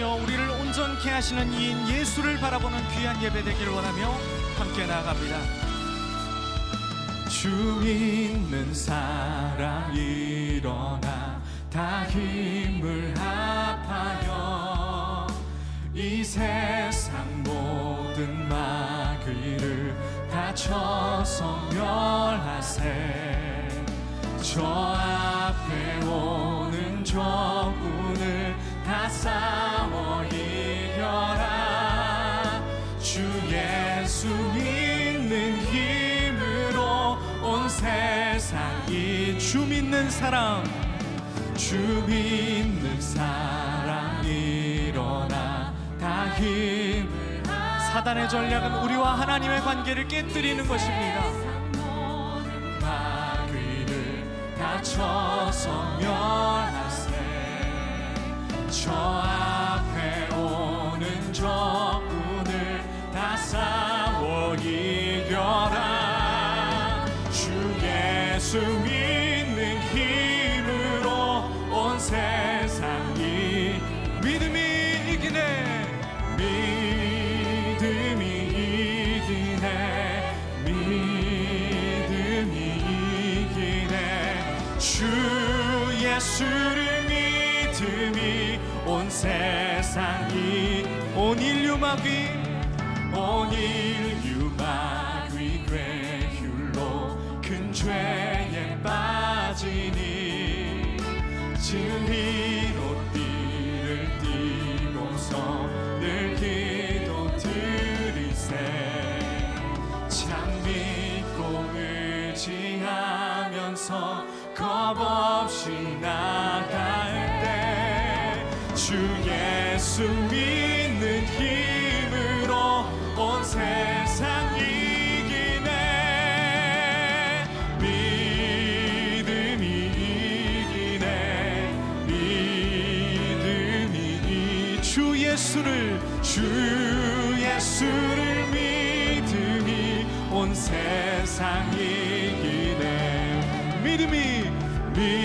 하시어 우리를 온전케 하시는 이인 예수를 바라보는 귀한 예배 되기를 원하며 함께 나아갑니다. 주 믿는 사람 일어나 다 힘을 합하여 이 세상 모든 마귀를 다 쳐서 멸하세. 저 앞에 오는 적군을 다 싸워 이겨라. 주 예수 믿는 힘으로 온 세상이 주 믿는 사람, 주 믿는 사람 일어나 다 힘을 사단의 전략은 우리와 하나님의 관계를 깨뜨리는 것입니다. 마귀를 다 쳐서 멸하세. 저 앞에 오는 적군을 다 싸워 이겨라. 주 예수 믿는 힘으로 온 세상이 믿음이 이기네. 믿음이 이기네. 믿음이 이기네. 주 예수를 믿음이 온 세상이 온 인류 마귀 괴휼로 큰 죄에 빠지니 진리로 띠를 띠고서 늘 기도 드리세. 참 믿고 의지하면서 겁없이 나갈 때 주 예수 믿는 힘으로 온 세상 이기네. 믿음이 이기네. 믿음이 주 예수를 믿음이 온 세상 이기네. 믿음이 이기네.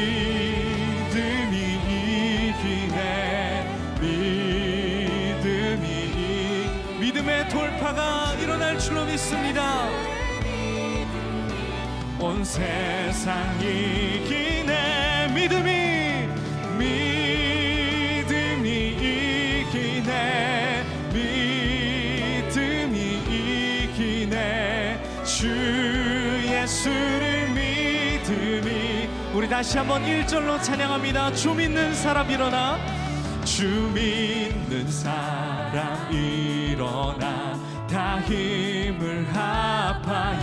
믿음의 돌파가 일어날 줄로 믿습니다. 온 세상 이기네. 믿음이 이기네. 믿음이 이기네. 주 예수를 믿음이. 우리 다시 한번 1절로 찬양합니다. 주 믿는 사람 일어나. 주 믿는 사람 일어나 다 힘을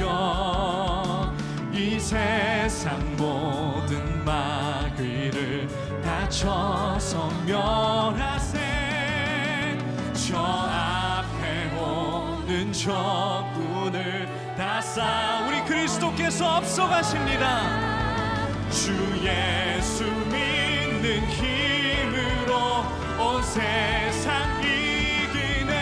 합하여 이 세상 모든 마귀를 다 쳐서 멸하세. 저 앞에 오는 적군을 다 싸. 우리 그리스도께서 앞서가십니다. 주 예수 믿는 힘으로 온 세상 이기네.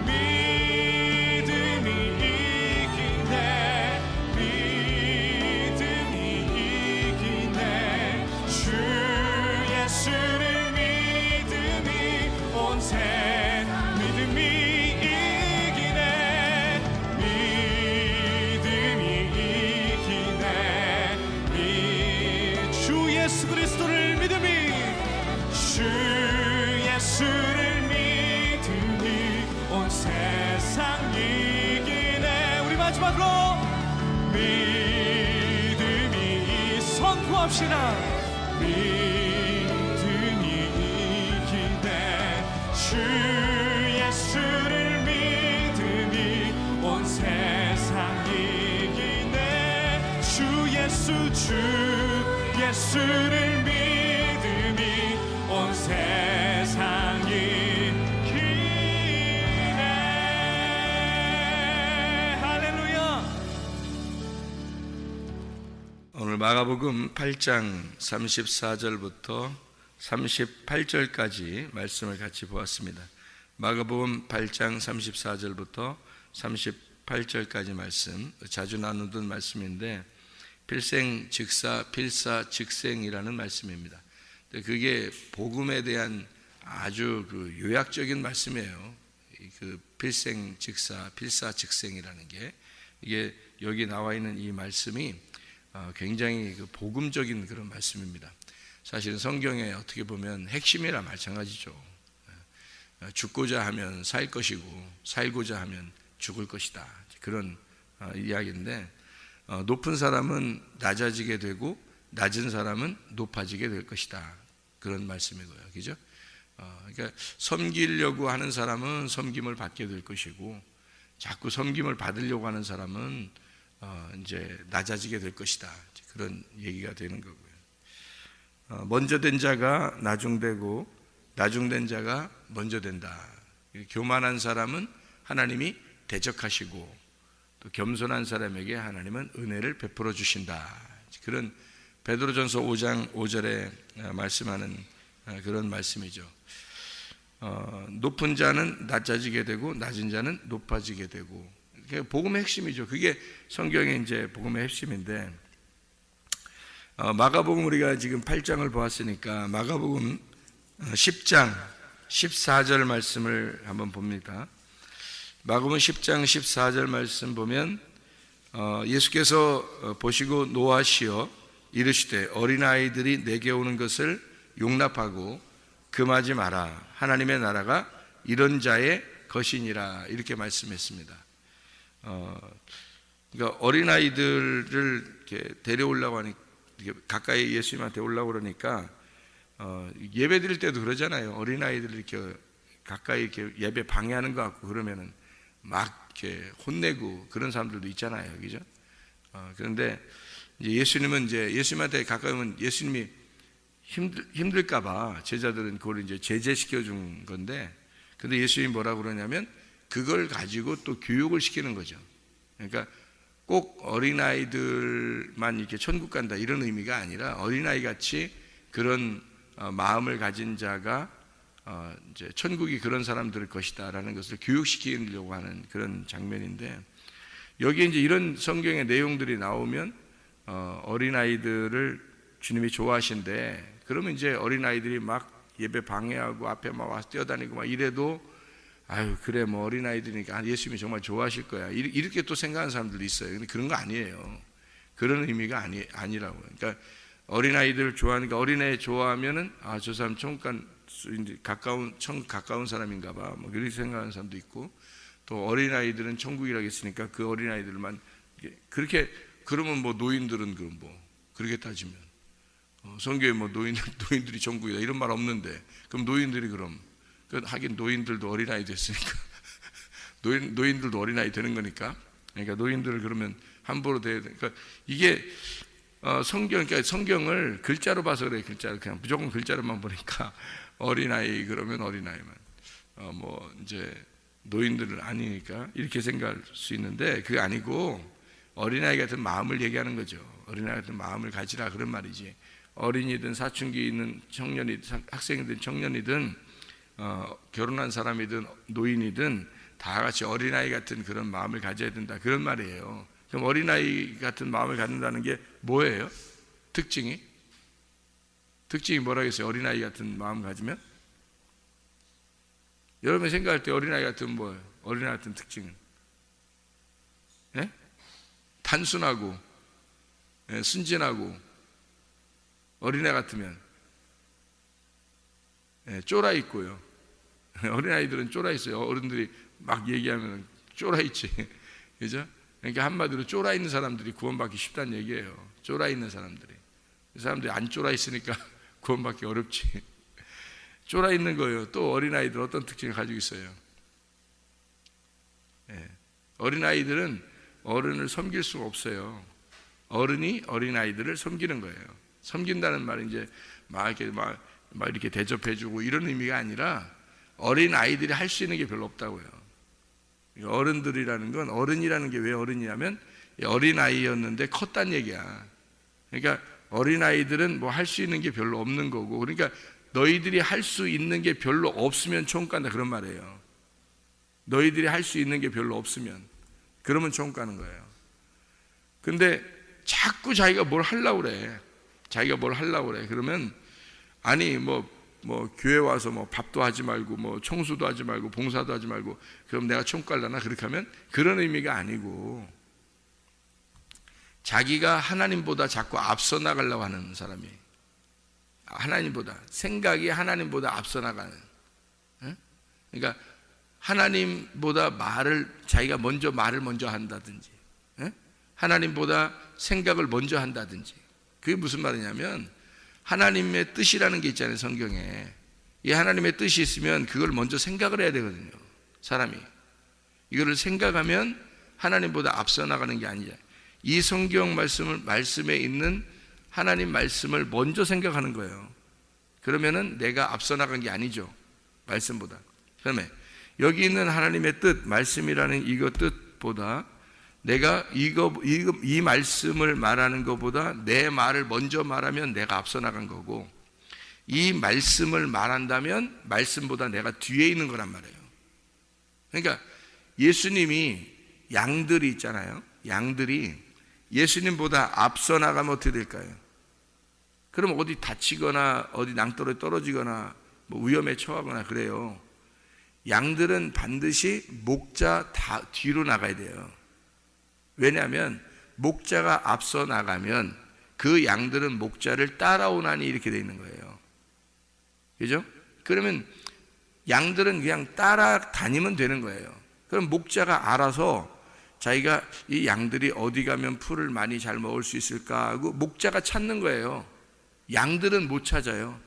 믿음이 이기네. 믿음이 이기네. 주 예수를 믿음이 온 세상 믿음이 이기네. 믿음이 이기네. 주 예수 그리스도를 믿음이 주 예수를 믿음이 온 세상 이기네. 우리 마지막으로 믿음이 선포합시다. 믿음이 이기네. 주 예수를 믿음이 온 세상 이기네. 주 예수를 믿음이 온 세상이 기네. 할렐루야. 오늘 마가복음 8장 34절부터 38절까지 말씀을 같이 보았습니다. 마가복음 8장 34절부터 38절까지 말씀, 자주 나누던 말씀인데 필생 즉사 필사 즉생이라는 말씀입니다. 그게 복음에 대한 아주 그 요약적인 말씀이에요. 그 필생즉사, 필사즉생이라는 게, 이게 여기 나와 있는 이 말씀이 굉장히 그 복음적인 그런 말씀입니다. 사실은 성경에 어떻게 보면 핵심이라 마찬가지죠. 죽고자 하면 살 것이고 살고자 하면 죽을 것이다, 그런 이야기인데, 높은 사람은 낮아지게 되고 낮은 사람은 높아지게 될 것이다, 그런 말씀이고요. 그죠? 그러니까 섬기려고 하는 사람은 섬김을 받게 될 것이고, 자꾸 섬김을 받으려고 하는 사람은 이제 낮아지게 될 것이다, 그런 얘기가 되는 거고요. 먼저 된 자가 나중되고 나중된 자가 먼저 된다. 교만한 사람은 하나님이 대적하시고, 또 겸손한 사람에게 하나님은 은혜를 베풀어 주신다. 그런 베드로전서 5장 5절에 말씀하는 그런 말씀이죠. 높은 자는 낮아지게 되고 낮은 자는 높아지게 되고, 그게 복음의 핵심이죠. 그게 성경의 이제 복음의 핵심인데, 마가복음 우리가 지금 8장을 보았으니까 마가복음 10장 14절 말씀을 한번 봅니다. 마가복음 10장 14절 말씀 보면, 예수께서 보시고 노하시어 이르시되 어린아이들이 내게 오는 것을 용납하고 금하지 마라. 하나님의 나라가 이런 자의 것이니라. 이렇게 말씀했습니다. 그러니까 어린아이들을 이렇게 데려오려고 하니, 가까이 예수님한테 오려고 그러니까, 예배 드릴 때도 그러잖아요. 어린아이들 이렇게 가까이 이렇게 예배 방해하는 것 같고 그러면은 막 이렇게 혼내고 그런 사람들도 있잖아요. 그죠? 그런데 이제 예수님은 이제 예수님한테 가까이 오면 예수님이 힘들까봐 제자들은 그걸 이제 제재시켜 준 건데, 근데 예수님이 뭐라고 그러냐면 그걸 가지고 또 교육을 시키는 거죠. 그러니까 꼭 어린아이들만 이렇게 천국 간다 이런 의미가 아니라, 어린아이 같이 그런 마음을 가진 자가 이제 천국이 그런 사람들의 것이다라는 것을 교육시키려고 하는 그런 장면인데, 여기에 이제 이런 성경의 내용들이 나오면 어린아이들을 주님이 좋아하신대. 그러면 이제 어린아이들이 막 예배 방해하고 앞에 막 와서 뛰어다니고 막 이래도, 아유 그래 뭐 어린아이들이니까 예수님이 정말 좋아하실 거야, 이렇게 또 생각하는 사람들도 있어요. 근데 그런 거 아니에요. 그런 의미가 아니라고요. 그러니까 어린아이들을 좋아하니까, 어린애 좋아하면은 저 사람 천국 가까운 사람인가 봐, 뭐 그렇게 생각하는 사람도 있고, 또 어린아이들은 천국이라고 했으니까 그 어린아이들만 그렇게, 그러면 뭐 노인들은 그럼 뭐 그렇게 따지면 성경에 뭐 노인들이 천국이다 이런 말 없는데, 그럼 노인들이 그럼, 하긴 노인들도 어린아이 됐으니까 노인들도 어린아이 되는 거니까, 그러니까 노인들을 그러면 함부로 대해야 돼. 그러니까 이게 그러니까 성경을 글자로 봐서 그래. 글자로 그냥 무조건 글자로만 보니까 어린아이 그러면 어린아이만, 뭐 이제 노인들은 아니니까 이렇게 생각할 수 있는데, 그게 아니고 어린아이 같은 마음을 얘기하는 거죠. 어린아이 같은 마음을 가지라, 그런 말이지. 어린이든 사춘기 있는 청년이든 학생이든 청년이든 결혼한 사람이든 노인이든 다 같이 어린아이 같은 그런 마음을 가져야 된다, 그런 말이에요. 그럼 어린아이 같은 마음을 갖는다는 게 뭐예요? 특징이 뭐라겠어요? 어린아이 같은 마음을 가지면? 여러분 생각할 때 어린아이 같은 뭐예요? 어린아이 같은 특징은? 예? 단순하고, 순진하고, 어린애 같으면 쫄아 있고요. 어린아이들은 쫄아 있어요. 어른들이 막 얘기하면 쫄아 있지. 그죠? 그러니까 한마디로 쫄아 있는 사람들이 구원받기 쉽다는 얘기예요. 쫄아 있는 사람들이. 그 사람들이 안 쫄아 있으니까 구원받기 어렵지. 쫄아 있는 거예요. 또 어린아이들 어떤 특징을 가지고 있어요? 어린아이들은 어른을 섬길 수가 없어요. 어른이 어린아이들을 섬기는 거예요. 섬긴다는 말은 이제 막 이렇게 대접해주고 이런 의미가 아니라, 어린아이들이 할 수 있는 게 별로 없다고요. 어른들이라는 건, 어른이라는 게 왜 어른이냐면 어린아이였는데 컸단 얘기야. 그러니까 어린아이들은 뭐 할 수 있는 게 별로 없는 거고, 그러니까 너희들이 할 수 있는 게 별로 없으면 천국 간다, 그런 말이에요. 너희들이 할 수 있는 게 별로 없으면, 그러면 천국 가는 거예요. 근데 자꾸 자기가 뭘 하려고 그래. 그러면 아니 뭐 뭐 교회 와서 뭐 밥도 하지 말고 뭐 청소도 하지 말고 봉사도 하지 말고 그럼 내가 총깔나나? 그렇게 하면 그런 의미가 아니고 자기가 하나님보다 자꾸 앞서 나가려고 하는 사람이, 하나님보다 생각이 하나님보다 앞서 나가는, 그러니까 하나님보다 자기가 말을 먼저 한다든지, 하나님보다 생각을 먼저 한다든지. 그게 무슨 말이냐면 하나님의 뜻이라는 게 있잖아요, 성경에. 이 하나님의 뜻이 있으면 그걸 먼저 생각을 해야 되거든요, 사람이. 이거를 생각하면 하나님보다 앞서 나가는 게 아니냐. 이 성경 말씀에 있는 하나님 말씀을 먼저 생각하는 거예요. 그러면은 내가 앞서 나간 게 아니죠, 말씀보다. 그다음에 여기 있는 하나님의 뜻, 말씀이라는 이거 뜻보다 내가 이 말씀을 말하는 것보다 내 말을 먼저 말하면 내가 앞서 나간 거고, 이 말씀을 말한다면 말씀보다 내가 뒤에 있는 거란 말이에요. 그러니까 예수님이 양들이 있잖아요. 양들이 예수님보다 앞서 나가면 어떻게 될까요? 그럼 어디 다치거나 어디 낭떠러지 떨어지거나 뭐 위험에 처하거나 그래요. 양들은 반드시 목자 뒤로 나가야 돼요. 왜냐하면 목자가 앞서 나가면 그 양들은 목자를 따라오나니 이렇게 돼 있는 거예요. 그죠? 그러면 양들은 그냥 따라다니면 되는 거예요. 그럼 목자가 알아서 자기가 이 양들이 어디 가면 풀을 많이 잘 먹을 수 있을까 하고 목자가 찾는 거예요. 양들은 못 찾아요.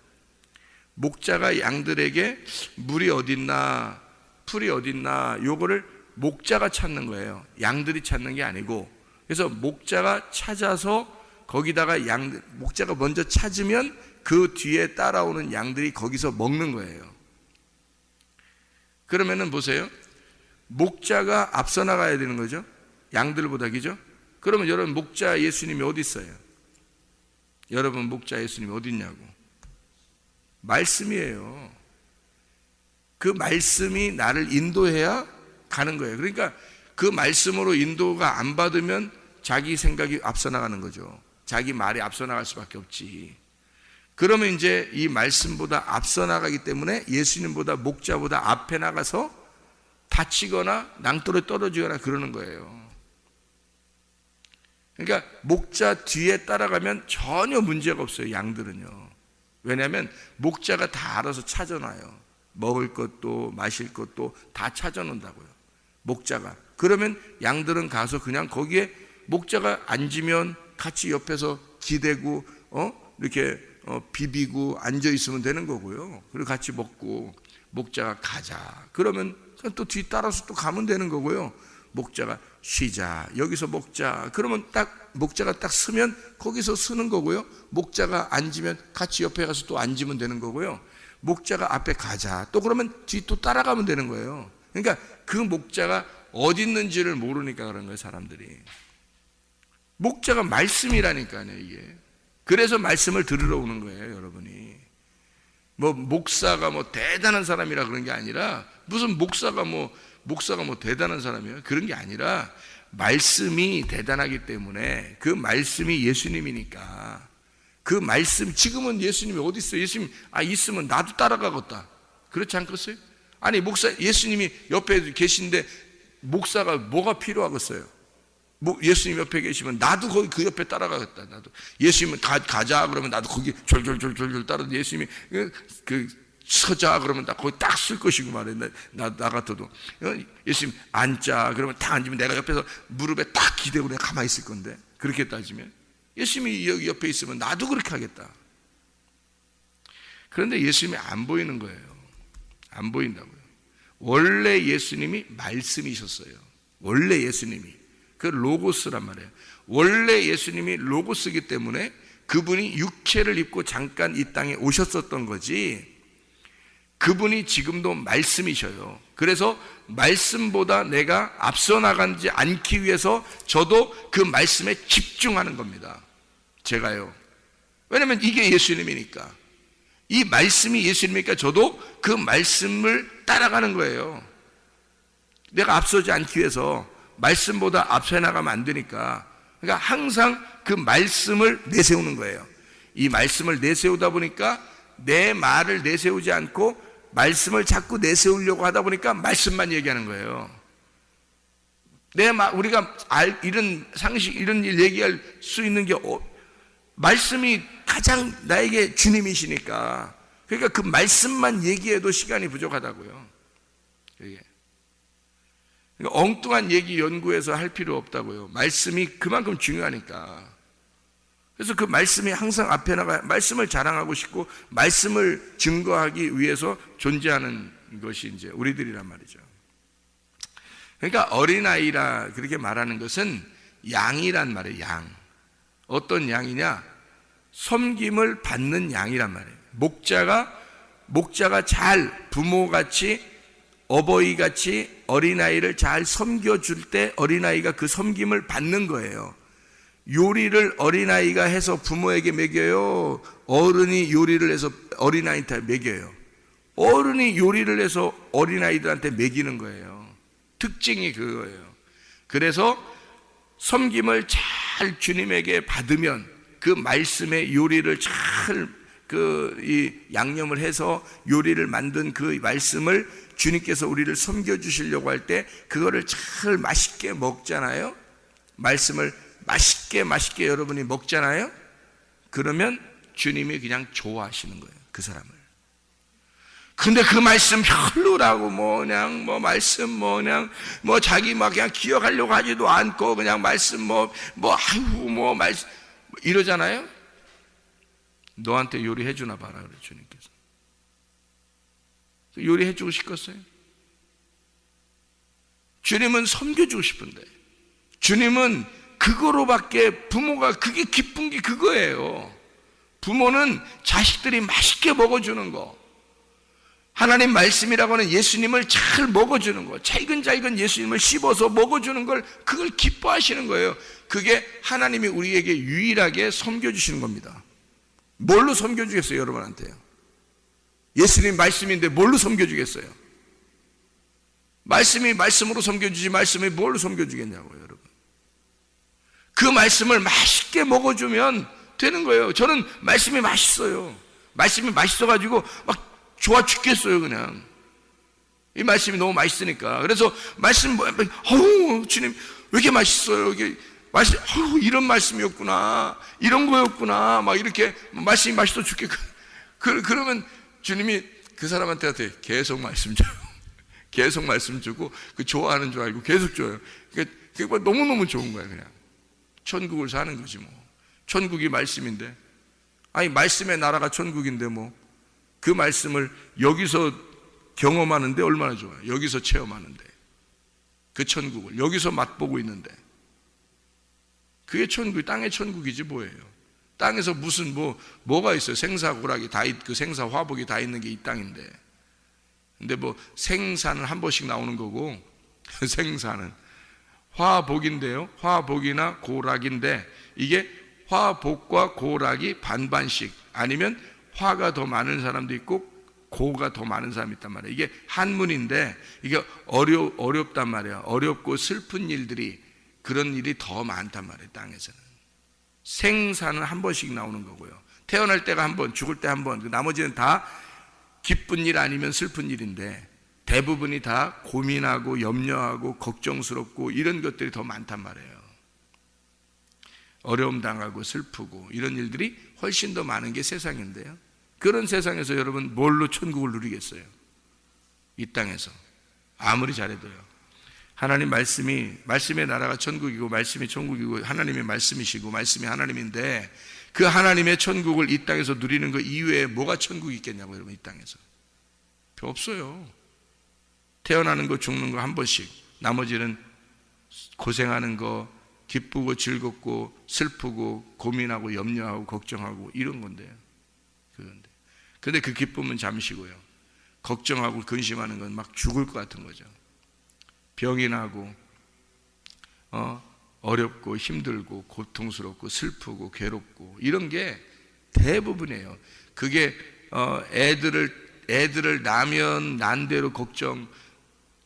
목자가 양들에게 물이 어딨나 풀이 어딨나 요거를 목자가 찾는 거예요. 양들이 찾는 게 아니고. 그래서 목자가 찾아서 거기다가 목자가 먼저 찾으면 그 뒤에 따라오는 양들이 거기서 먹는 거예요. 그러면은 보세요, 목자가 앞서 나가야 되는 거죠, 양들보다. 그죠? 그러면 여러분, 목자 예수님이 어디 있어요? 여러분, 목자 예수님이 어디 있냐고. 말씀이에요. 그 말씀이 나를 인도해야 가는 거예요. 그러니까 그 말씀으로 인도가 안 받으면 자기 생각이 앞서 나가는 거죠. 자기 말이 앞서 나갈 수밖에 없지. 그러면 이제 이 말씀보다 앞서 나가기 때문에 예수님보다 목자보다 앞에 나가서 다치거나 낭떠러지 떨어지거나 그러는 거예요. 그러니까 목자 뒤에 따라가면 전혀 문제가 없어요, 양들은요. 왜냐하면 목자가 다 알아서 찾아놔요. 먹을 것도 마실 것도 다 찾아놓는다고요, 목자가. 그러면 양들은 가서 그냥 거기에 목자가 앉으면 같이 옆에서 기대고 이렇게 비비고 앉아 있으면 되는 거고요. 그리고 같이 먹고, 목자가 가자 그러면 또 뒤 따라서 또 가면 되는 거고요. 목자가 쉬자, 여기서 먹자 그러면 딱 목자가 딱 서면 거기서 서는 거고요. 목자가 앉으면 같이 옆에 가서 또 앉으면 되는 거고요. 목자가 앞에 가자 또 그러면 뒤 또 따라가면 되는 거예요. 그러니까 그 목자가 어디 있는지를 모르니까 그런 거예요, 사람들이. 목자가 말씀이라니까요, 이게. 그래서 말씀을 들으러 오는 거예요, 여러분이. 뭐 목사가 뭐 대단한 사람이라 그런 게 아니라, 무슨 목사가 뭐 대단한 사람이에요? 그런 게 아니라 말씀이 대단하기 때문에, 그 말씀이 예수님이니까. 그 말씀, 지금은 예수님이 어디 있어요? 예수님 있으면 나도 따라가겠다, 그렇지 않겠어요? 아니 예수님이 옆에 계신데 목사가 뭐가 필요하겠어요? 예수님 옆에 계시면 나도 거기 그 옆에 따라가겠다. 나도 예수님 가자 그러면 나도 거기 졸졸졸졸 따라. 예수님이 서자 그러면 나 거기 딱 쓸 것이고 말이야. 나 같아도 예수님 앉자 그러면 딱 앉으면 내가 옆에서 무릎에 딱 기대고 내가 가만히 있을 건데, 그렇게 따지면 예수님이 여기 옆에 있으면 나도 그렇게 하겠다. 그런데 예수님이 안 보이는 거예요. 안 보인다고요. 원래 예수님이 말씀이셨어요. 원래 예수님이 그 로고스란 말이에요. 원래 예수님이 로고스이기 때문에 그분이 육체를 입고 잠깐 이 땅에 오셨었던 거지, 그분이 지금도 말씀이셔요. 그래서 말씀보다 내가 앞서 나가지 않기 위해서 저도 그 말씀에 집중하는 겁니다, 제가요. 왜냐하면 이게 예수님이니까, 이 말씀이 예수님이니까 저도 그 말씀을 따라가는 거예요. 내가 앞서지 않기 위해서 말씀보다 앞서 나가면 안 되니까. 그러니까 항상 그 말씀을 내세우는 거예요. 이 말씀을 내세우다 보니까 내 말을 내세우지 않고 말씀을 자꾸 내세우려고 하다 보니까 말씀만 얘기하는 거예요. 우리가 이런 상식, 이런 일 얘기할 수 있는 게 말씀이 가장 나에게 주님이시니까. 그러니까 그 말씀만 얘기해도 시간이 부족하다고요. 그러니까 엉뚱한 얘기 연구해서 할 필요 없다고요. 말씀이 그만큼 중요하니까. 그래서 그 말씀이 항상 앞에 나가 말씀을 자랑하고 싶고 말씀을 증거하기 위해서 존재하는 것이 이제 우리들이란 말이죠. 그러니까 어린아이라 그렇게 말하는 것은 양이란 말이에요. 양. 어떤 양이냐? 섬김을 받는 양이란 말이에요. 목자가 잘 부모같이 어버이같이 어린아이를 잘 섬겨줄 때 어린아이가 그 섬김을 받는 거예요. 요리를 어린아이가 해서 부모에게 먹여요? 어른이 요리를 해서 어린아이한테 먹여요? 어른이 요리를 해서 어린아이들한테 먹이는 거예요. 특징이 그거예요. 그래서 섬김을 잘 주님에게 받으면 그 말씀의 요리를 잘 양념을 해서 요리를 만든 그 말씀을 주님께서 우리를 섬겨주시려고 할 때 그거를 잘 맛있게 먹잖아요. 말씀을 맛있게 여러분이 먹잖아요. 그러면 주님이 그냥 좋아하시는 거예요. 그 사람을. 근데 그 말씀 별로라고 말씀 자기 그냥 기억하려고 하지도 않고 그냥 말씀 말씀 이러잖아요. 너한테 요리해 주나 봐라 그래 주님께서. 요리해 주고 싶겠어요? 주님은 섬겨주고 싶은데 주님은 그거로밖에 부모가 그게 기쁜 게 그거예요. 부모는 자식들이 맛있게 먹어주는 거. 하나님 말씀이라고 하는 예수님을 잘 먹어주는 거, 잘근잘근 예수님을 씹어서 먹어주는 걸 그걸 기뻐하시는 거예요. 그게 하나님이 우리에게 유일하게 섬겨주시는 겁니다. 뭘로 섬겨주겠어요 여러분한테요? 예수님 말씀인데 뭘로 섬겨주겠어요? 말씀이 말씀으로 섬겨주지 말씀이 뭘로 섬겨주겠냐고요 여러분. 그 말씀을 맛있게 먹어주면 되는 거예요. 저는 말씀이 맛있어요. 말씀이 맛있어가지고 막 좋아 죽겠어요 그냥. 이 말씀이 너무 맛있으니까. 그래서 말씀 주님 왜 이렇게 맛있어요? 이게 이런 말씀이었구나, 이런 거였구나, 막 이렇게 말씀이 맛있어 죽겠고. 그러면 주님이 그 사람한테 계속 말씀 줘요. 계속 말씀 주고 그 좋아하는 줄 알고 계속 줘요. 그게 너무너무 좋은 거예요 그냥. 천국을 사는 거지 뭐. 천국이 말씀인데, 아니 말씀의 나라가 천국인데 그 말씀을 여기서 경험하는데 얼마나 좋아요. 여기서 체험하는데 그 천국을 여기서 맛보고 있는데 그게 천국, 땅의 천국이지 뭐예요. 땅에서 무슨 뭐가 있어요. 생사고락이 다 그 생사 화복이 다 있는 게 이 땅인데. 근데 생사는 한 번씩 나오는 거고 생사는 화복인데요. 화복이나 고락인데 이게 화복과 고락이 반반씩, 아니면 화가 더 많은 사람도 있고 고가 더 많은 사람이 있단 말이에요. 이게 한문인데 이게 어렵단 말이에요. 어렵고 슬픈 일들이, 그런 일이 더 많단 말이에요. 땅에서는. 생사는 한 번씩 나오는 거고요. 태어날 때가 한 번, 죽을 때 한 번, 나머지는 다 기쁜 일 아니면 슬픈 일인데 대부분이 다 고민하고 염려하고 걱정스럽고 이런 것들이 더 많단 말이에요. 어려움 당하고 슬프고 이런 일들이 훨씬 더 많은 게 세상인데요. 그런 세상에서 여러분 뭘로 천국을 누리겠어요? 이 땅에서 아무리 잘해도요. 하나님 말씀의 나라가 천국이고 말씀이 천국이고 하나님의 말씀이시고 말씀이 하나님인데 그 하나님의 천국을 이 땅에서 누리는 것 이외에 뭐가 천국이 있겠냐고 여러분. 이 땅에서 별 없어요. 태어나는 거 죽는 거 한 번씩, 나머지는 고생하는 거, 기쁘고 즐겁고 슬프고 고민하고 염려하고 걱정하고 이런 건데요. 그런데 그 기쁨은 잠시고요. 걱정하고 근심하는 건 막 죽을 것 같은 거죠. 병이 나고 어렵고 힘들고 고통스럽고 슬프고 괴롭고 이런 게 대부분이에요. 그게 애들을 낳으면 난 대로 걱정,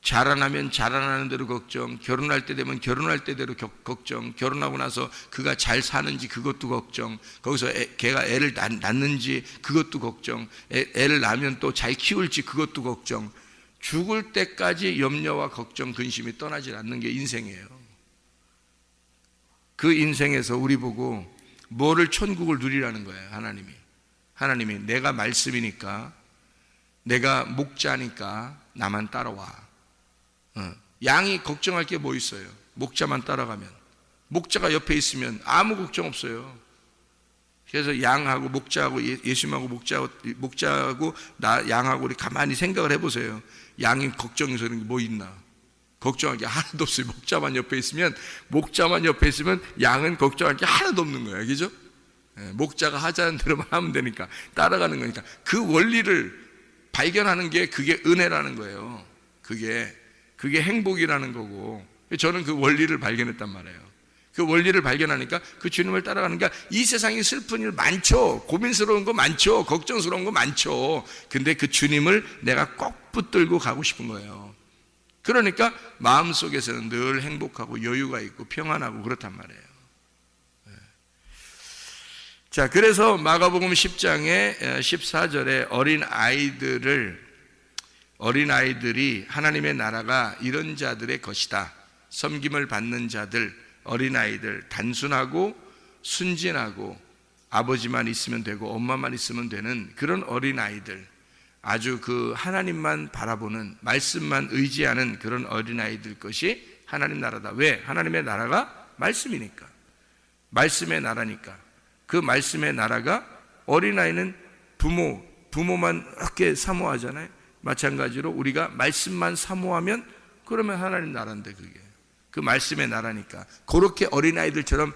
자라나면 자라나는 대로 걱정, 결혼할 때 되면 결혼할 때대로 걱정, 결혼하고 나서 그가 잘 사는지 그것도 걱정, 거기서 걔가 애를 낳는지 그것도 걱정, 애를 낳으면 또 잘 키울지 그것도 걱정. 죽을 때까지 염려와 걱정, 근심이 떠나질 않는 게 인생이에요. 그 인생에서 우리 보고 뭐를 천국을 누리라는 거예요. 하나님이 내가 말씀이니까, 내가 목자니까 나만 따라와. 양이 걱정할 게 뭐 있어요? 목자만 따라가면. 목자가 옆에 있으면 아무 걱정 없어요. 그래서 양하고 목자하고 예수님하고 목자하고 양하고 우리 가만히 생각을 해보세요. 양이 걱정해서 그런 게 뭐 있나? 걱정할 게 하나도 없어요. 목자만 옆에 있으면 양은 걱정할 게 하나도 없는 거예요. 그죠? 목자가 하자는 대로만 하면 되니까, 따라가는 거니까. 그 원리를 발견하는 게 그게 은혜라는 거예요. 그게 행복이라는 거고, 저는 그 원리를 발견했단 말이에요. 그 원리를 발견하니까 그 주님을 따라가니까 이 세상에 슬픈 일 많죠. 고민스러운 거 많죠. 걱정스러운 거 많죠. 근데 그 주님을 내가 꼭 붙들고 가고 싶은 거예요. 그러니까 마음속에서는 늘 행복하고 여유가 있고 평안하고 그렇단 말이에요. 자, 그래서 마가복음 10장의 14절에 어린아이들이 하나님의 나라가 이런 자들의 것이다. 섬김을 받는 자들, 어린아이들, 단순하고 순진하고 아버지만 있으면 되고 엄마만 있으면 되는 그런 어린아이들, 아주 그 하나님만 바라보는, 말씀만 의지하는 그런 어린아이들 것이 하나님 나라다. 왜? 하나님의 나라가 말씀이니까. 말씀의 나라니까. 그 말씀의 나라가, 어린아이는 부모만 이렇게 사모하잖아요. 마찬가지로 우리가 말씀만 사모하면 그러면 하나님 나라인데, 그게 그 말씀의 나라니까. 그렇게 어린아이들처럼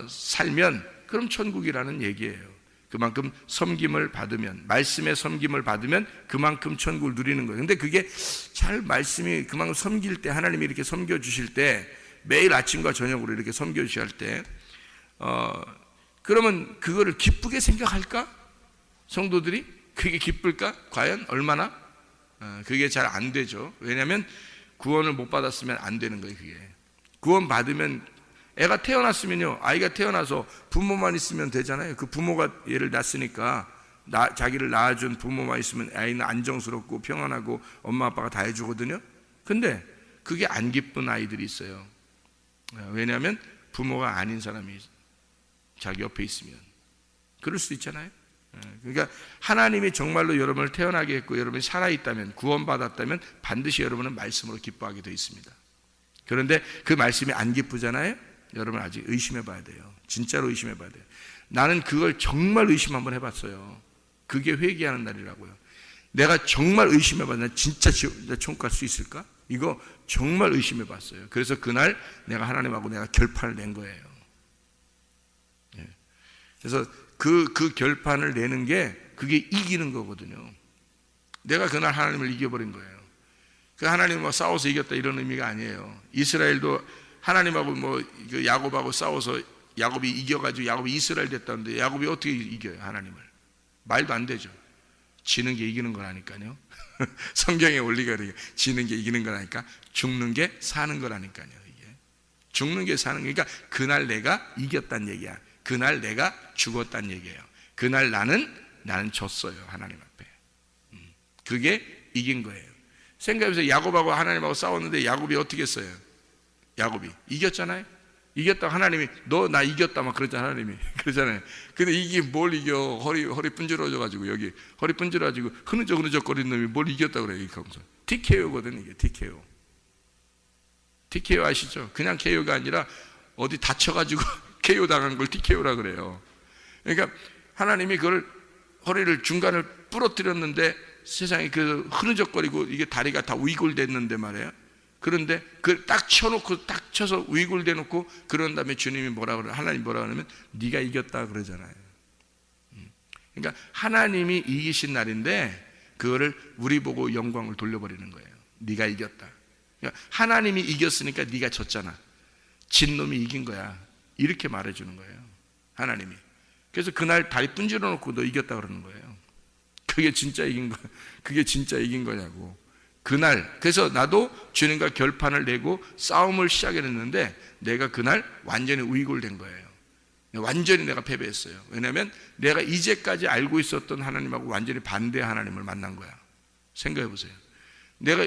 살면 그럼 천국이라는 얘기예요. 그만큼 섬김을 받으면, 말씀의 섬김을 받으면 그만큼 천국을 누리는 거예요. 근데 그게 잘 말씀이 그만큼 섬길 때, 하나님이 이렇게 섬겨주실 때, 매일 아침과 저녁으로 이렇게 섬겨주실 때, 그러면 그거를 기쁘게 생각할까? 성도들이? 그게 기쁠까? 과연? 얼마나? 그게 잘 안 되죠. 왜냐하면 구원을 못 받았으면 안 되는 거예요. 그게 구원 받으면, 애가 태어났으면요, 아이가 태어나서 부모만 있으면 되잖아요. 그 부모가 얘를 낳았으니까 자기를 낳아준 부모만 있으면 아이는 안정스럽고 평안하고 엄마 아빠가 다 해주거든요. 근데 그게 안 기쁜 아이들이 있어요. 왜냐하면 부모가 아닌 사람이 자기 옆에 있으면 그럴 수 있잖아요. 그러니까 하나님이 정말로 여러분을 태어나게 했고 여러분이 살아있다면, 구원받았다면 반드시 여러분은 말씀으로 기뻐하게 되어 있습니다. 그런데 그 말씀이 안 기쁘잖아요. 여러분 아직 의심해 봐야 돼요. 진짜로 의심해 봐야 돼요. 나는 그걸 정말 의심 한번 해봤어요. 그게 회개하는 날이라고요. 내가 정말 의심해 봤는데 나 진짜 천국 갈 수 있을까? 이거 정말 의심해 봤어요. 그래서 그날 내가 하나님하고 내가 결판을 낸 거예요. 그래서 그 결판을 내는 게 그게 이기는 거거든요. 내가 그날 하나님을 이겨버린 거예요. 그 하나님과 싸워서 이겼다 이런 의미가 아니에요. 이스라엘도 하나님하고 그 야곱하고 싸워서 야곱이 이겨가지고 야곱이 이스라엘 됐다는데 야곱이 어떻게 이겨요? 하나님을. 말도 안 되죠. 지는 게 이기는 거라니까요. 성경의 원리가 이렇게 지는 게 이기는 거라니까, 죽는 게 사는 거라니까요. 이게 죽는 게 사는 거니까 그날 내가 이겼다는 얘기야. 그날 내가 죽었다는 얘기예요. 그날 나는 졌어요. 하나님 앞에. 그게 이긴 거예요. 생각해보세요. 야곱하고 하나님하고 싸웠는데 야곱이 어떻게 했어요? 야곱이 이겼잖아요. 이겼다고 하나님이 너 나 이겼다 막 그러잖아요. 하나님이 그러잖아요. 근데 이게 뭘 이겨? 허리 분질러져가지고 여기 허리 분질러가지고 흐느적거리는 놈이 뭘 이겼다 그래요. 이렇게 하면서 TKO거든. 이게 TKO 아시죠? 그냥 KO가 아니라 어디 다쳐가지고 KO 당한 걸 TKO라 그래요. 그러니까 하나님이 그걸 허리를 중간을 부러뜨렸는데 세상에 그 흐느적거리고 이게 다리가 다 위골됐는데 말이에요. 그런데 그 딱 쳐놓고 딱 쳐서 위골돼 놓고 그런 다음에 주님이 뭐라 그래? 하나님 뭐라 그러면 네가 이겼다 그러잖아요. 그러니까 하나님이 이기신 날인데 그거를 우리 보고 영광을 돌려버리는 거예요. 네가 이겼다. 그러니까 하나님이 이겼으니까 네가 졌잖아. 진 놈이 이긴 거야. 이렇게 말해주는 거예요. 하나님이. 그래서 그날 다리 분질러 놓고 너 이겼다 그러는 거예요. 그게 진짜 이긴 거냐고. 그날, 그래서 나도 주님과 결판을 내고 싸움을 시작했는데 내가 그날 완전히 위골된 거예요. 완전히 내가 패배했어요. 왜냐하면 내가 이제까지 알고 있었던 하나님하고 완전히 반대 하나님을 만난 거야. 생각해 보세요. 내가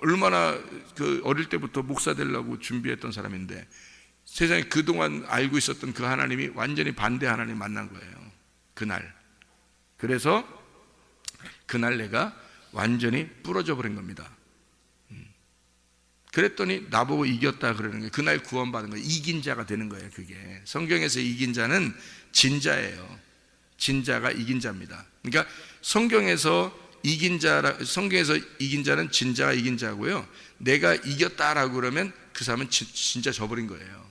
얼마나 어릴 때부터 목사 되려고 준비했던 사람인데 세상에 그동안 알고 있었던 그 하나님이 완전히 반대 하나님 만난 거예요. 그날. 그래서 그날 내가 완전히 부러져 버린 겁니다. 그랬더니 나보고 이겼다 그러는 거예요. 그날 구원받은 거예요. 이긴 자가 되는 거예요. 그게 성경에서 이긴 자는 진자예요. 진자가 이긴 자입니다. 그러니까 성경에서 이긴 자는 진자가 이긴 자고요. 내가 이겼다라고 그러면 그 사람은 진짜 져버린 거예요.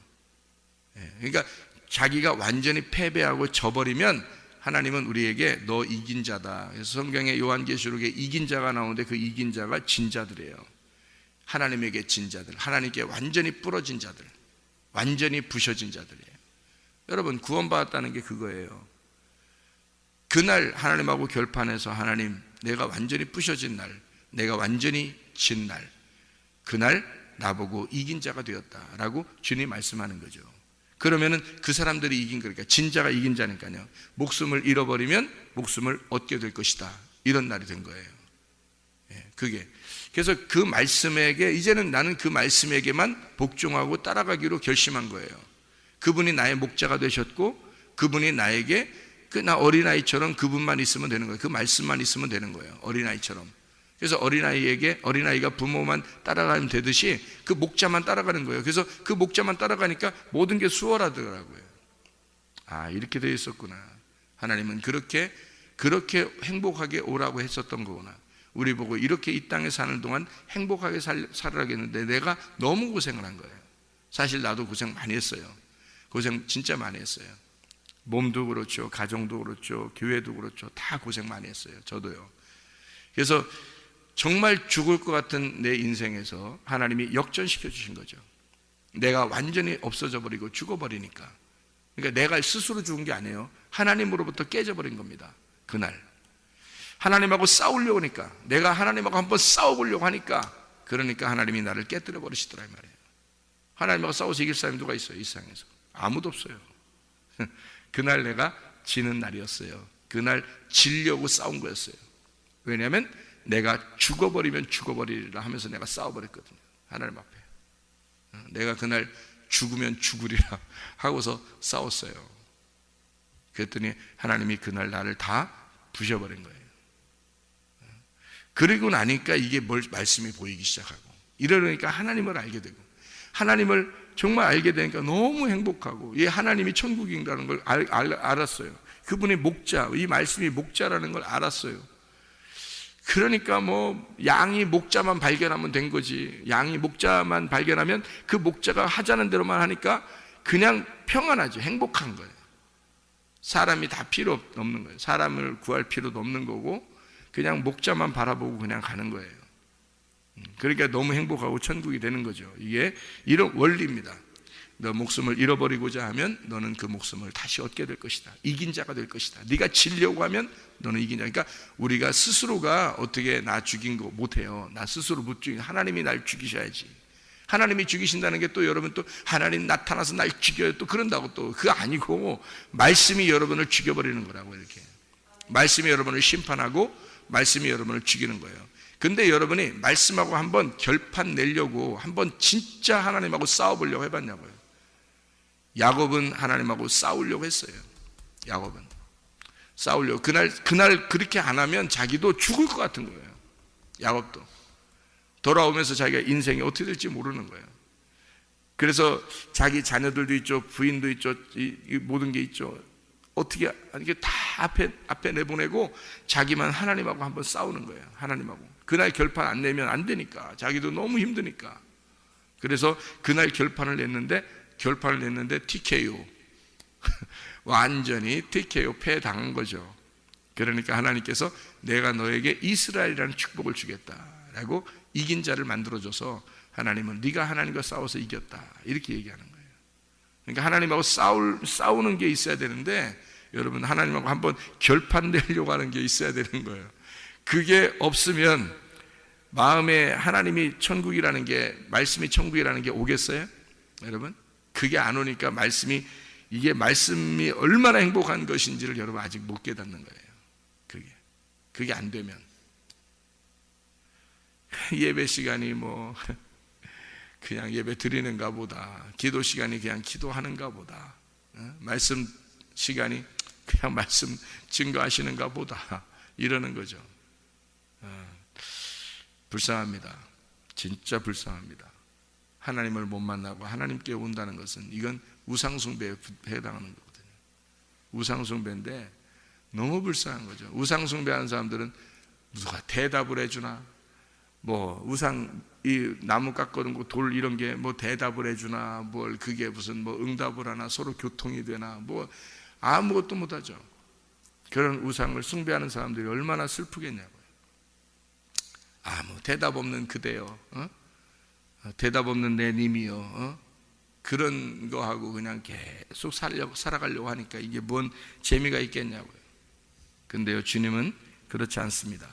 그러니까 자기가 완전히 패배하고 져버리면 하나님은 우리에게 너 이긴 자다. 그래서 성경의 요한계시록에 이긴 자가 나오는데 그 이긴 자가 진자들이에요. 하나님에게 진자들, 하나님께 완전히 부러진 자들, 완전히 부셔진 자들이에요. 여러분 구원받았다는 게 그거예요. 그날 하나님하고 결판해서 하나님 내가 완전히 부셔진 날, 내가 완전히 진 날, 그날 나보고 이긴 자가 되었다라고 주님이 말씀하는 거죠. 그러면은 그 사람들이 이긴 거니까 진자가 이긴 자니까요. 목숨을 잃어버리면 목숨을 얻게 될 것이다. 이런 날이 된 거예요. 그게 그래서 그 말씀에게 이제는 나는 그 말씀에게만 복종하고 따라가기로 결심한 거예요. 그분이 나의 목자가 되셨고 그분이 나에게 나 어린아이처럼 그분만 있으면 되는 거예요. 그 말씀만 있으면 되는 거예요. 어린아이처럼. 그래서 어린아이가 부모만 따라가면 되듯이 그 목자만 따라가는 거예요. 그래서 그 목자만 따라가니까 모든 게 수월하더라고요. 아, 이렇게 되어 있었구나. 하나님은 그렇게 행복하게 오라고 했었던 거구나. 우리 보고 이렇게 이 땅에 사는 동안 행복하게 살아야겠는데 내가 너무 고생을 한 거예요. 사실 나도 고생 많이 했어요. 고생 진짜 많이 했어요. 몸도 그렇죠, 가정도 그렇죠, 교회도 그렇죠. 다 고생 많이 했어요. 저도요. 그래서 정말 죽을 것 같은 내 인생에서 하나님이 역전시켜 주신 거죠. 내가 완전히 없어져 버리고 죽어버리니까. 그러니까 내가 스스로 죽은 게 아니에요. 하나님으로부터 깨져버린 겁니다. 그날 하나님하고 싸우려고 하니까, 내가 하나님하고 한번 싸워보려고 하니까, 그러니까 하나님이 나를 깨뜨려 버리시더라 이 말이에요. 하나님하고 싸워서 이길 사람이 누가 있어요? 이 세상에서 아무도 없어요. 그날 내가 지는 날이었어요. 그날 지려고 싸운 거였어요. 왜냐하면 내가 죽어버리면 죽어버리리라 하면서 내가 싸워버렸거든요. 하나님 앞에. 내가 그날 죽으면 죽으리라 하고서 싸웠어요. 그랬더니 하나님이 그날 나를 다 부셔버린 거예요. 그리고 나니까 이게 말씀이 보이기 시작하고, 이러니까 하나님을 알게 되고, 하나님을 정말 알게 되니까 너무 행복하고, 이 하나님이 천국인가라는 걸 알았어요. 그분의 목자, 이 말씀이 목자라는 걸 알았어요. 그러니까 양이 목자만 발견하면 된 거지. 양이 목자만 발견하면 그 목자가 하자는 대로만 하니까 그냥 평안하죠. 행복한 거예요. 사람이 다 필요 없는 거예요. 사람을 구할 필요도 없는 거고 그냥 목자만 바라보고 그냥 가는 거예요. 그러니까 너무 행복하고 천국이 되는 거죠. 이게 이런 원리입니다. 너 목숨을 잃어버리고자 하면 너는 그 목숨을 다시 얻게 될 것이다. 이긴 자가 될 것이다. 네가 지려고 하면 너는 이긴 자. 그러니까 우리가 스스로가 어떻게 나 죽인 거 못해요. 나 스스로 못 죽인, 하나님이 날 죽이셔야지. 하나님이 죽이신다는 게 또 여러분 또 하나님 나타나서 날 죽여요 또 그런다고, 또 그거 아니고 말씀이 여러분을 죽여버리는 거라고. 이렇게 말씀이 여러분을 심판하고 말씀이 여러분을 죽이는 거예요. 근데 여러분이 말씀하고 한번 결판 내려고 한번 진짜 하나님하고 싸워보려고 해봤냐고요. 야곱은 하나님하고 싸우려고 했어요. 야곱은 싸우려고. 그날 그렇게 안 하면 자기도 죽을 것 같은 거예요. 야곱도 돌아오면서 자기가 인생이 어떻게 될지 모르는 거예요. 그래서 자기 자녀들도 있죠, 부인도 있죠, 이 모든 게 있죠. 어떻게 이게 다 앞에 내보내고 자기만 하나님하고 한번 싸우는 거예요. 하나님하고. 그날 결판 안 내면 안 되니까, 자기도 너무 힘드니까. 그래서 그날 결판을 냈는데 TKO 완전히 TKO 패당한 거죠. 그러니까 하나님께서 내가 너에게 이스라엘이라는 축복을 주겠다라고 이긴 자를 만들어줘서 하나님은 네가 하나님과 싸워서 이겼다 이렇게 얘기하는 거예요. 그러니까 하나님하고 싸우는 게 있어야 되는데, 여러분 하나님하고 한번 결판 내려고 하는 게 있어야 되는 거예요. 그게 없으면 마음에 하나님이 천국이라는 게, 말씀이 천국이라는 게 오겠어요? 여러분? 그게 안 오니까 이게 말씀이 얼마나 행복한 것인지를 여러분 아직 못 깨닫는 거예요. 그게 안 되면 예배 시간이 뭐 그냥 예배 드리는가 보다, 기도 시간이 그냥 기도하는가 보다, 말씀 시간이 그냥 말씀 증거하시는가 보다, 이러는 거죠. 불쌍합니다. 진짜 불쌍합니다. 하나님을 못 만나고 하나님께 온다는 것은 이건 우상숭배에 해당하는 거거든요. 우상숭배인데 너무 불쌍한 거죠. 우상숭배하는 사람들은 누가 대답을 해주나, 뭐 우상 이 나무 깎아놓은 돌 이런 게 뭐 대답을 해주나, 뭘 그게 무슨 뭐 응답을 하나, 서로 교통이 되나, 뭐 아무것도 못하죠. 그런 우상을 숭배하는 사람들이 얼마나 슬프겠냐고요. 뭐 대답 없는 그대여, 대답 없는 내 님이여, 그런 거 하고 그냥 계속 살아가려고 하니까 이게 뭔 재미가 있겠냐고요. 근데요, 주님은 그렇지 않습니다.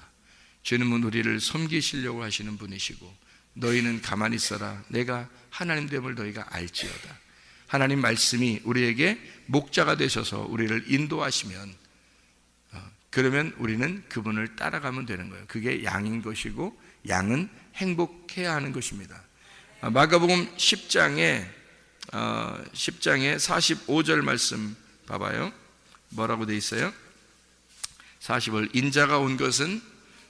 주님은 우리를 섬기시려고 하시는 분이시고, 너희는 가만히 있어라, 내가 하나님 됨을 너희가 알지어다. 하나님 말씀이 우리에게 목자가 되셔서 우리를 인도하시면, 그러면 우리는 그분을 따라가면 되는 거예요. 그게 양인 것이고, 양은 행복해야 하는 것입니다. 마가복음 10장에 45절 말씀 봐봐요. 뭐라고 돼 있어요? 40절, 인자가 온 것은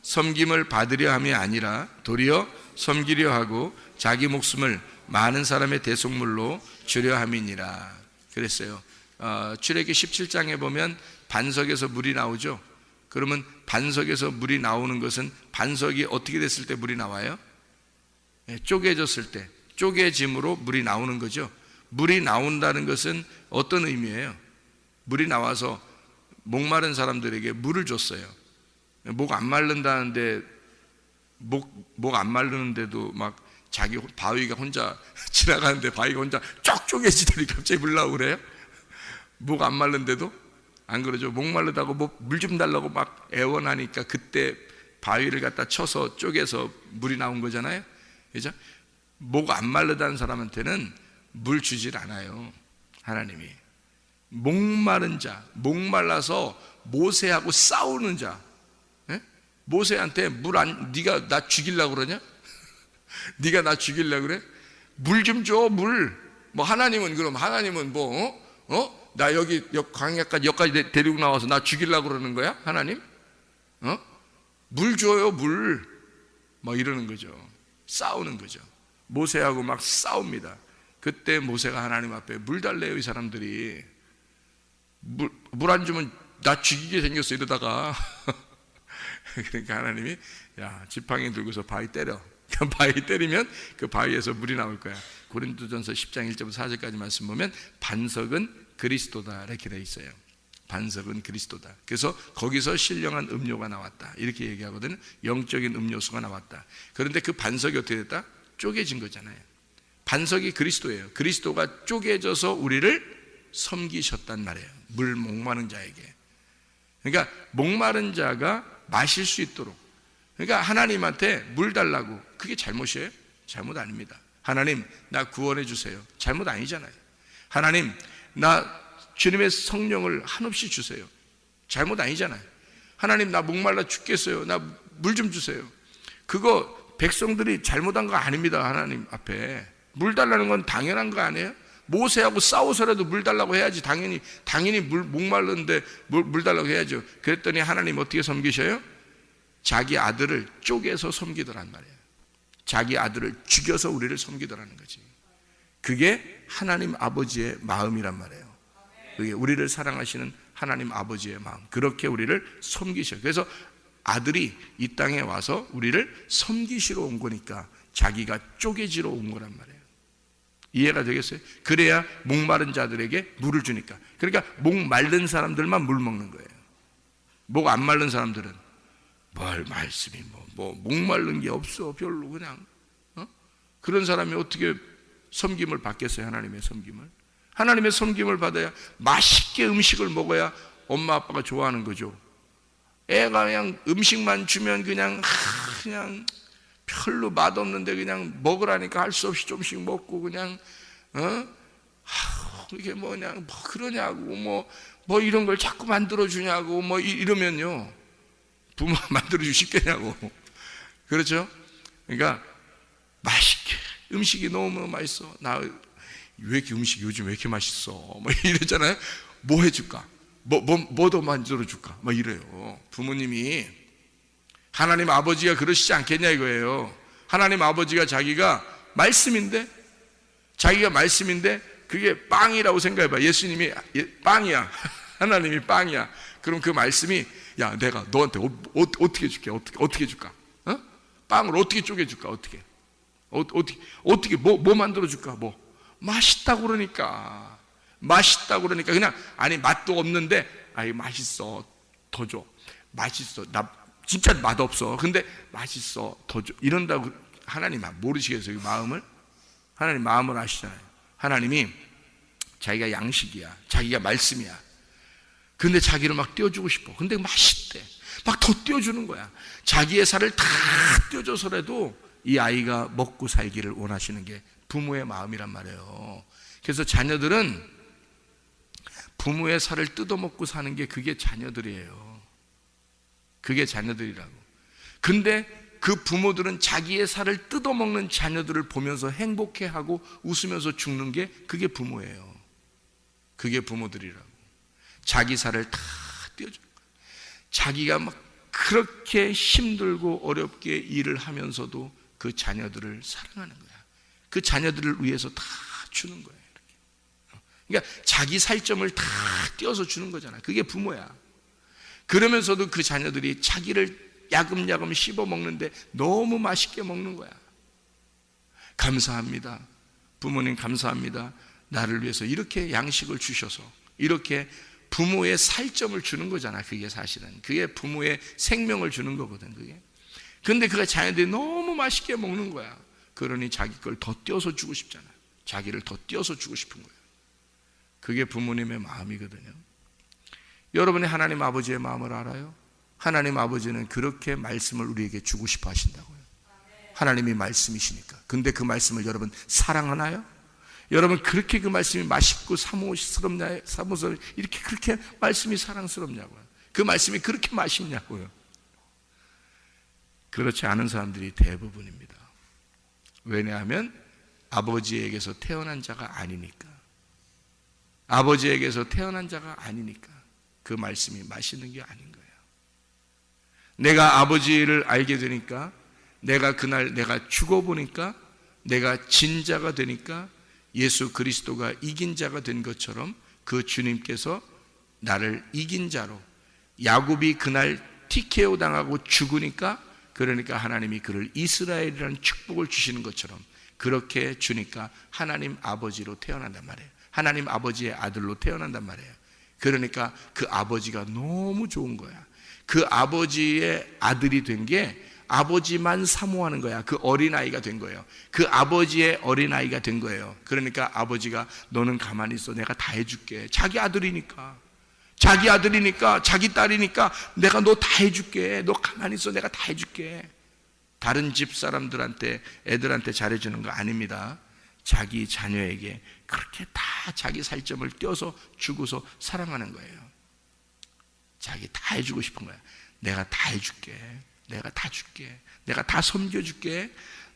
섬김을 받으려 함이 아니라 도리어 섬기려 하고 자기 목숨을 많은 사람의 대속물로 주려 함이니라 그랬어요. 출애굽기 17장에 보면 반석에서 물이 나오죠. 그러면 반석에서 물이 나오는 것은, 반석이 어떻게 됐을 때 물이 나와요? 쪼개졌을 때, 쪼개짐으로 물이 나오는 거죠. 물이 나온다는 것은 어떤 의미예요? 물이 나와서 목마른 사람들에게 물을 줬어요. 목 안 마른다는데, 목 안 마르는데도 막 자기 바위가 혼자 지나가는데 바위가 혼자 쫙 쪼개지더니 갑자기 물 나오고 그래요? 목 안 마른데도? 안 그러죠. 목마르다고 뭐 물 좀 달라고 막 애원하니까 그때 바위를 갖다 쳐서 쪼개서 물이 나온 거잖아요. 그죠? 목 안 마르다는 사람한테는 물 주질 않아요, 하나님이. 목마른 자, 목말라서 모세하고 싸우는 자, 모세한테 네가 나 죽이려고 그러냐? 네가 나 죽이려고 그래? 물 좀 줘, 물. 뭐 하나님은 나 여기 여기까지 데리고 나와서 나 죽이려고 그러는 거야? 하나님? 물 줘요, 물. 뭐 이러는 거죠. 싸우는 거죠. 모세하고 막 싸웁니다. 그때 모세가 하나님 앞에 물 달래요, 이 사람들이. 물 안 주면 나 죽이게 생겼어, 이러다가. 그러니까 하나님이, 야, 지팡이 들고서 바위 때려. 바위 때리면 그 바위에서 물이 나올 거야. 고린도전서 10장 1절부터 4절까지 말씀 보면 반석은 그리스도다 이렇게 돼 있어요. 반석은 그리스도다. 그래서 거기서 신령한 음료가 나왔다 이렇게 얘기하거든요. 영적인 음료수가 나왔다. 그런데 그 반석이 어떻게 됐다? 쪼개진 거잖아요. 반석이 그리스도예요. 그리스도가 쪼개져서 우리를 섬기셨단 말이에요. 물 목마른 자에게. 그러니까 목마른 자가 마실 수 있도록, 그러니까 하나님한테 물 달라고, 그게 잘못이에요? 잘못 아닙니다. 하나님 나 구원해 주세요, 잘못 아니잖아요. 하나님 나 주님의 성령을 한없이 주세요, 잘못 아니잖아요. 하나님 나 목말라 죽겠어요, 나 물 좀 주세요. 그거 백성들이 잘못한 거 아닙니다. 하나님 앞에 물 달라는 건 당연한 거 아니에요? 모세하고 싸워서라도 물 달라고 해야지. 당연히 목말랐는데 물 달라고 해야죠. 그랬더니 하나님 어떻게 섬기셔요? 자기 아들을 쪼개서 섬기더란 말이에요. 자기 아들을 죽여서 우리를 섬기더라는 거지. 그게 하나님 아버지의 마음이란 말이에요. 그게 우리를 사랑하시는 하나님 아버지의 마음. 그렇게 우리를 섬기셔요. 그래서 아들이 이 땅에 와서 우리를 섬기시러 온 거니까 자기가 쪼개지러 온 거란 말이에요. 이해가 되겠어요? 그래야 목마른 자들에게 물을 주니까. 그러니까 목 마른 사람들만 물 먹는 거예요. 목 안 마른 사람들은 뭘 말씀이 뭐 목마른 게 없어, 별로 그냥 그런 사람이 어떻게 섬김을 받겠어요? 하나님의 섬김을. 하나님의 섬김을 받아야 맛있게 음식을 먹어야 엄마 아빠가 좋아하는 거죠. 애가 그냥 음식만 주면 그냥 별로 맛없는데 그냥 먹으라니까 할 수 없이 좀씩 먹고 그냥 이게 그냥 뭐 그러냐고 뭐 이런 걸 자꾸 만들어 주냐고 이러면요, 부모가 만들어 주기 쉽겠냐고. 그렇죠? 그러니까 맛있게, 음식이 너무 맛있어, 나 왜 이렇게 음식이 요즘 왜 이렇게 맛있어 이러잖아요. 뭐 해줄까? 뭐 더 만들어 줄까? 이래요. 부모님이. 하나님 아버지가 그러시지 않겠냐 이거예요. 하나님 아버지가 자기가 말씀인데 그게 빵이라고 생각해봐. 예수님이 빵이야, 하나님이 빵이야. 그럼 그 말씀이, 야, 내가 너한테 어떻게 줄게? 어떻게 줄까? 빵을 어떻게 쪼개줄까? 어떻게 뭐 만들어 줄까? 맛있다고 그러니까 그냥, 아니 맛도 없는데, 아이 맛있어, 더 줘. 맛있어, 나 진짜 맛없어, 근데 맛있어, 더 줘. 이런다고. 하나님 모르시겠어요? 그 마음을? 하나님 마음을 아시잖아요. 하나님이 자기가 양식이야, 자기가 말씀이야. 근데 자기를 막 떼어주고 싶어. 근데 맛있대. 막 더 떼어주는 거야. 자기의 살을 다 떼어줘서라도 이 아이가 먹고 살기를 원하시는 게 부모의 마음이란 말이에요. 그래서 자녀들은 부모의 살을 뜯어먹고 사는 게 그게 자녀들이에요. 그게 자녀들이라고. 근데 그 부모들은 자기의 살을 뜯어먹는 자녀들을 보면서 행복해하고 웃으면서 죽는 게 그게 부모예요. 그게 부모들이라고. 자기 살을 다 떼어줘. 자기가 막 그렇게 힘들고 어렵게 일을 하면서도 그 자녀들을 사랑하는 거야. 그 자녀들을 위해서 다 주는 거야. 이렇게. 그러니까 자기 살점을 다 떼어서 주는 거잖아. 그게 부모야. 그러면서도 그 자녀들이 자기를 야금야금 씹어 먹는데 너무 맛있게 먹는 거야. 감사합니다. 부모님 감사합니다. 나를 위해서 이렇게 양식을 주셔서, 이렇게 부모의 살점을 주는 거잖아. 그게 사실은 그게 부모의 생명을 주는 거거든. 그게. 근데 그 자녀들이 너무 맛있게 먹는 거야. 그러니 자기 걸 더 떼어서 주고 싶잖아. 자기를 더 떼어서 주고 싶은 거야. 그게 부모님의 마음이거든요. 여러분이 하나님 아버지의 마음을 알아요? 하나님 아버지는 그렇게 말씀을 우리에게 주고 싶어 하신다고요. 하나님이 말씀이시니까. 근데 그 말씀을 여러분 사랑하나요? 여러분 그렇게 그 말씀이 맛있고 사모스럽냐요? 이렇게 그렇게 말씀이 사랑스럽냐고요? 그 말씀이 그렇게 맛있냐고요? 그렇지 않은 사람들이 대부분입니다. 왜냐하면 아버지에게서 태어난 자가 아니니까. 아버지에게서 태어난 자가 아니니까 그 말씀이 맛있는 게 아닌 거예요. 내가 아버지를 알게 되니까, 내가 그날 내가 죽어보니까, 내가 진 자가 되니까 예수 그리스도가 이긴 자가 된 것처럼 그 주님께서 나를 이긴 자로, 야곱이 그날 TKO 당하고 죽으니까, 그러니까 하나님이 그를 이스라엘이라는 축복을 주시는 것처럼 그렇게 주니까 하나님 아버지로 태어난단 말이에요. 하나님 아버지의 아들로 태어난단 말이에요. 그러니까 그 아버지가 너무 좋은 거야. 그 아버지의 아들이 된 게 아버지만 사모하는 거야. 그 어린아이가 된 거예요. 그 아버지의 어린아이가 된 거예요. 그러니까 아버지가 너는 가만히 있어, 내가 다 해줄게. 자기 아들이니까, 자기 딸이니까 내가 너 다 해줄게. 너 가만히 있어, 내가 다 해줄게. 다른 집 사람들한테, 애들한테 잘해주는 거 아닙니다. 자기 자녀에게 그렇게 다 자기 살점을 떼어서 주고서 사랑하는 거예요. 자기 다 해주고 싶은 거야. 내가 다 해줄게. 내가 다 줄게. 내가 다 섬겨줄게.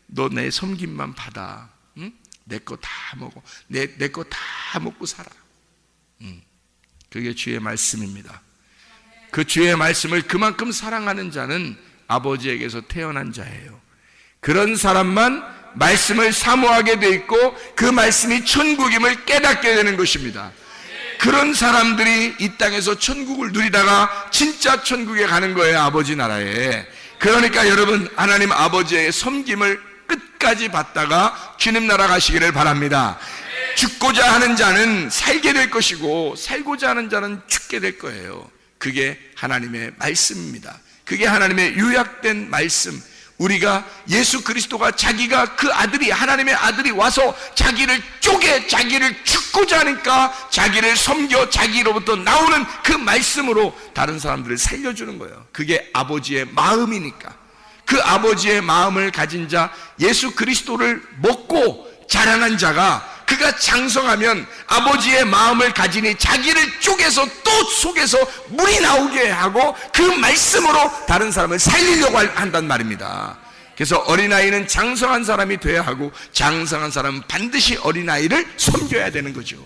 너 내 섬김만 받아. 응? 내 거 다 먹어. 내 거 다 먹고 살아. 그게 주의 말씀입니다. 그 주의 말씀을 그만큼 사랑하는 자는 아버지에게서 태어난 자예요. 그런 사람만 말씀을 사모하게 돼 있고 그 말씀이 천국임을 깨닫게 되는 것입니다. 그런 사람들이 이 땅에서 천국을 누리다가 진짜 천국에 가는 거예요. 아버지 나라에. 그러니까 여러분, 하나님 아버지의 섬김을 끝까지 받다가 주님 나라 가시기를 바랍니다. 죽고자 하는 자는 살게 될 것이고 살고자 하는 자는 죽게 될 거예요. 그게 하나님의 말씀입니다. 그게 하나님의 요약된 말씀. 우리가 예수 그리스도가 자기가 그 아들이, 하나님의 아들이 와서 자기를 쪼개 자기를 죽고자 하니까 자기를 섬겨 자기로부터 나오는 그 말씀으로 다른 사람들을 살려주는 거예요. 그게 아버지의 마음이니까. 그 아버지의 마음을 가진 자, 예수 그리스도를 먹고 자라난 자가 그가 장성하면 아버지의 마음을 가지니 자기를 쪼개서 또 속에서 물이 나오게 하고 그 말씀으로 다른 사람을 살리려고 한단 말입니다. 그래서 어린아이는 장성한 사람이 돼야 하고 장성한 사람은 반드시 어린아이를 섬겨야 되는 거죠.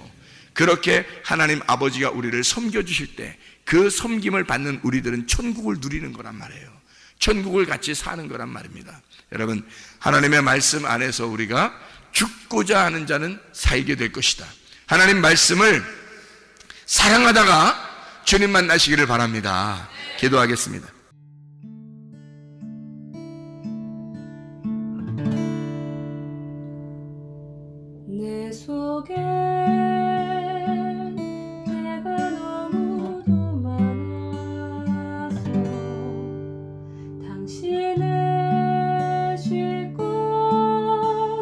그렇게 하나님 아버지가 우리를 섬겨주실 때 그 섬김을 받는 우리들은 천국을 누리는 거란 말이에요. 천국을 같이 사는 거란 말입니다. 여러분, 하나님의 말씀 안에서 우리가 죽고자 하는 자는 살게 될 것이다. 하나님 말씀을 사랑하다가 주님 만나시기를 바랍니다. 기도하겠습니다. 내 속에 내가 너무도 많아서 당신을 쉴 곳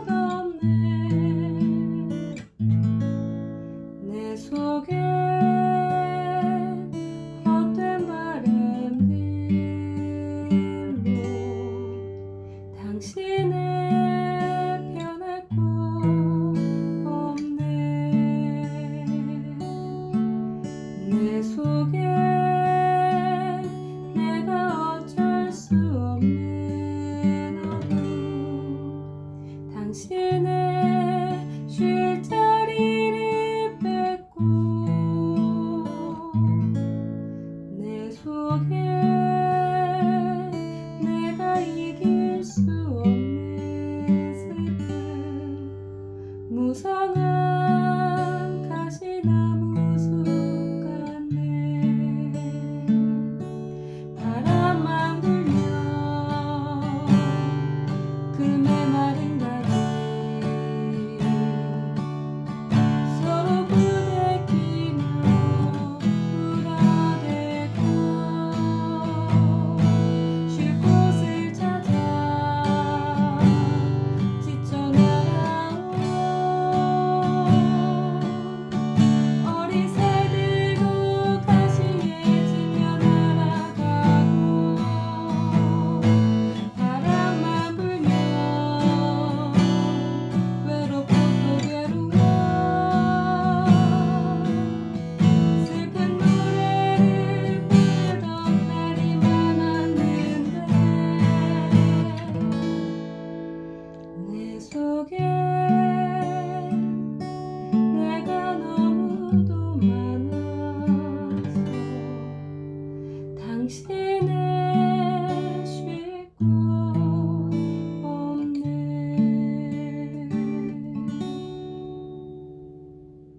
없네. 내 속에 헛된 바램들로 당신의 편할 곳 없네. 내 속에 내가 어쩔 수 없는 어둠, 당신의 쉴 자리를 뺏고 내 속에 내가 이길 수 없는 슬픔, 무성한